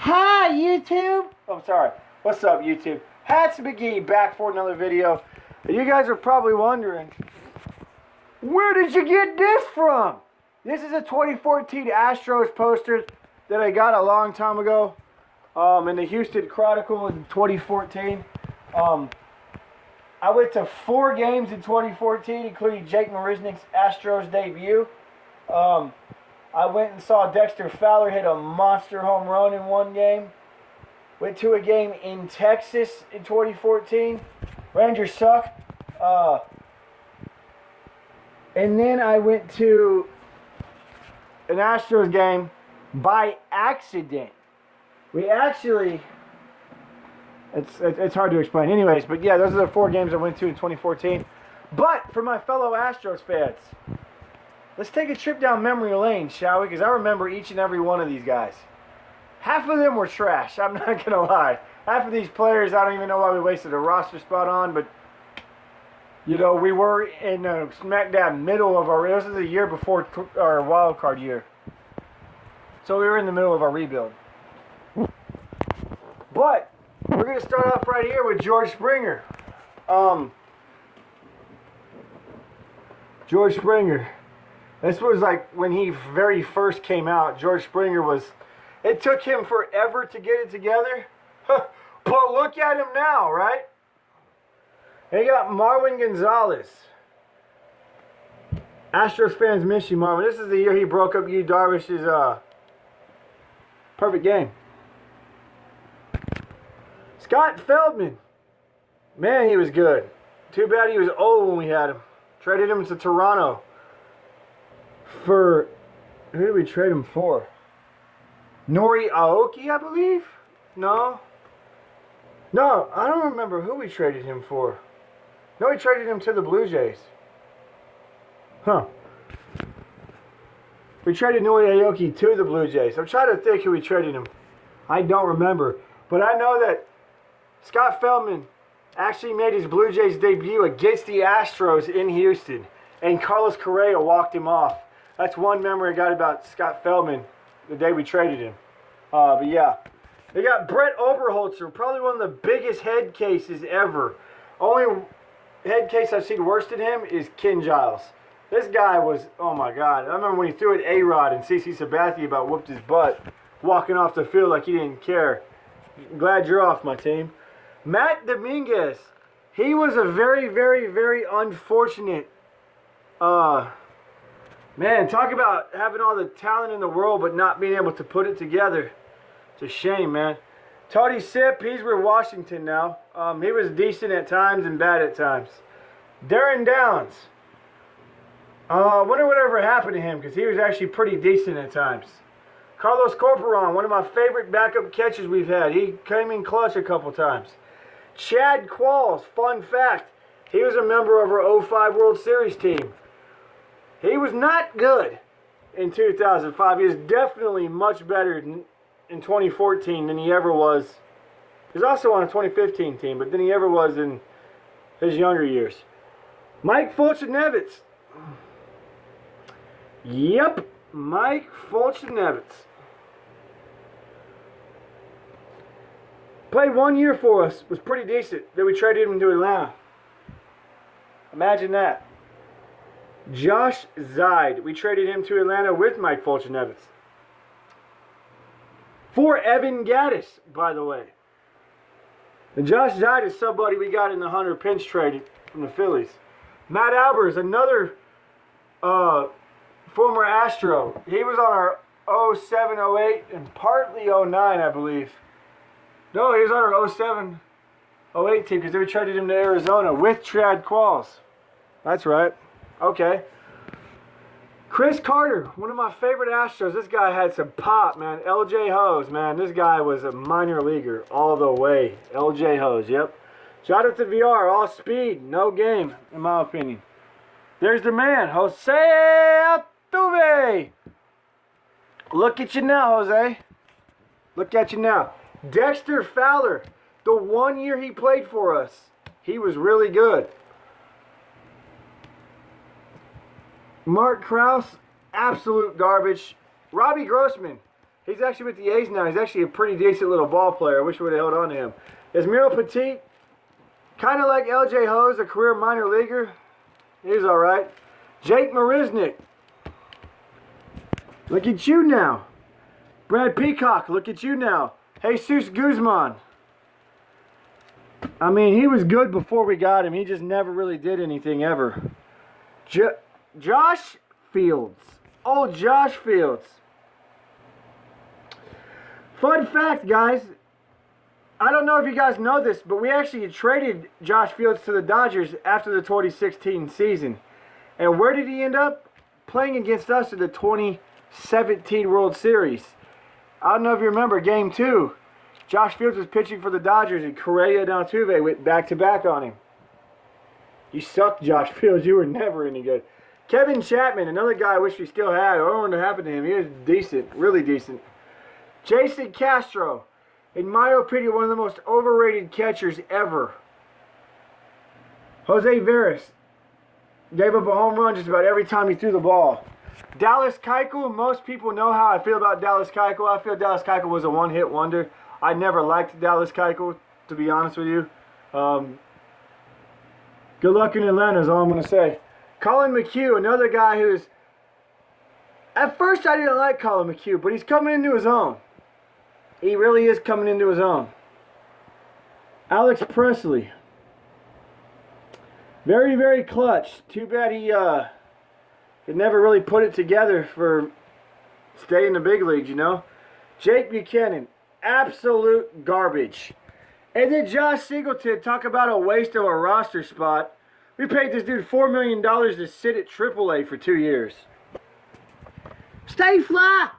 Hi, YouTube. Oh, sorry. What's up, YouTube? Hats McGee back for another video. You guys are probably wondering, where did you get this from? This is a 2014 Astros poster that I got a long time ago in the Houston Chronicle in 2014. I went to 4 games in 2014, including Jake Marisnick's Astros debut. I went and saw Dexter Fowler hit a monster home run in one game. Went to a game in Texas in 2014. Rangers suck. And then I went to an Astros game by accident. We actually... It's hard to explain. Anyways, but yeah, those are the 4 games I went to in 2014. But for my fellow Astros fans, let's take a trip down memory lane, shall we? Because I remember each and every one of these guys. Half of them were trash, I'm not going to lie. Half of these players, I don't even know why we wasted a roster spot on, but, you know, we were in the smack dab middle of our... This is a year before our wild card year. So we were in the middle of our rebuild. But we're going to start off right here with George Springer. George Springer. This was like when he very first came out. George Springer was... It took him forever to get it together. But look at him now, right? And you got Marwin Gonzalez. Astros fans miss you, Marwin. This is the year he broke up Yu Darvish's perfect game. Scott Feldman. Man, he was good. Too bad he was old when we had him. Traded him to Toronto. For... Who did we trade him for? Nori Aoki, I believe? No. No, I don't remember who we traded him for. No, we traded him to the Blue Jays. Huh. We traded Nori Aoki to the Blue Jays. I'm trying to think who we traded him. I don't remember. But I know that Scott Feldman actually made his Blue Jays debut against the Astros in Houston. And Carlos Correa walked him off. That's one memory I got about Scott Feldman the day we traded him. But yeah. They got Brett Oberholzer, probably one of the biggest head cases ever. Only head case I've seen worse than him is Ken Giles. This guy was, oh my God. I remember when he threw at A-Rod and CC Sabathia about whooped his butt, walking off the field like he didn't care. Glad you're off, my team. Matt Dominguez. He was a very, very, very unfortunate... Man, talk about having all the talent in the world but not being able to put it together. It's a shame, man. Tony Sipp, he's with Washington now. He was decent at times and bad at times. Darren Downs. I wonder whatever happened to him because he was actually pretty decent at times. Carlos Corporon, one of my favorite backup catchers we've had. He came in clutch a couple times. Chad Qualls, fun fact, he was a member of our 05 World Series team. He was not good in 2005. He was definitely much better in 2014 than he ever was. He was also on a 2015 team, but than he ever was in his younger years. Mike Foltynewicz. Yep, Mike Foltynewicz. Played 1 year for us. Was pretty decent. Then we traded him to Atlanta. Imagine that. Josh Zeid. We traded him to Atlanta with Mike Foltynewicz. For Evan Gattis, by the way. And Josh Zeid is somebody we got in the Hunter pinch trade from the Phillies. Matt Albers, another former Astro. He was on our 07, 08, and partly 09, I believe. No, he was on our 07, 08 team because they traded him to Arizona with Chad Qualls. That's right. Okay. Chris Carter, one of my favorite Astros. This guy had some pop, man. LJ Hose, man. This guy was a minor leaguer all the way. LJ Hose, yep. Jonathan VR, all speed, no game, in my opinion. There's the man, Jose Altuve. Look at you now, Jose. Look at you now. Dexter Fowler, the 1 year he played for us, he was really good. Mark Krause, absolute garbage. Robbie Grossman, He's actually with the A's now. He's actually a pretty decent little ball player. I wish we would have held on to him. Esmero Petit, kind of like LJ Hose, a career minor leaguer. He's all right. Jake Marisnick. Look at you now. Brad Peacock, look at you now. Jesus Guzman. I mean, he was good before we got him. He just never really did anything ever. Josh Fields. Oh, Josh Fields. Fun fact, guys. I don't know if you guys know this, but we actually traded Josh Fields to the Dodgers after the 2016 season. And where did he end up? Playing against us in the 2017 World Series. I don't know if you remember Game 2. Josh Fields was pitching for the Dodgers and Correa and Altuve went back-to-back on him. You sucked, Josh Fields. You were never any good. Kevin Chapman, another guy I wish we still had. I don't know what happened to him. He was decent, really decent. Jason Castro, in my opinion, one of the most overrated catchers ever. Jose Veras gave up a home run just about every time he threw the ball. Dallas Keuchel, most people know how I feel about Dallas Keuchel. I feel Dallas Keuchel was a one-hit wonder. I never liked Dallas Keuchel, to be honest with you. Good luck in Atlanta is all I'm going to say. Colin McHugh, another guy who's... At first I didn't like Colin McHugh, but he's coming into his own. He really is coming into his own. Alex Presley. Very, very clutch. Too bad he never really put it together for staying in the big leagues, you know. Jake Buchanan. Absolute garbage. And then Josh Singleton, talk about a waste of a roster spot. We paid this dude $4 million to sit at AAA for 2 years. Stay fly!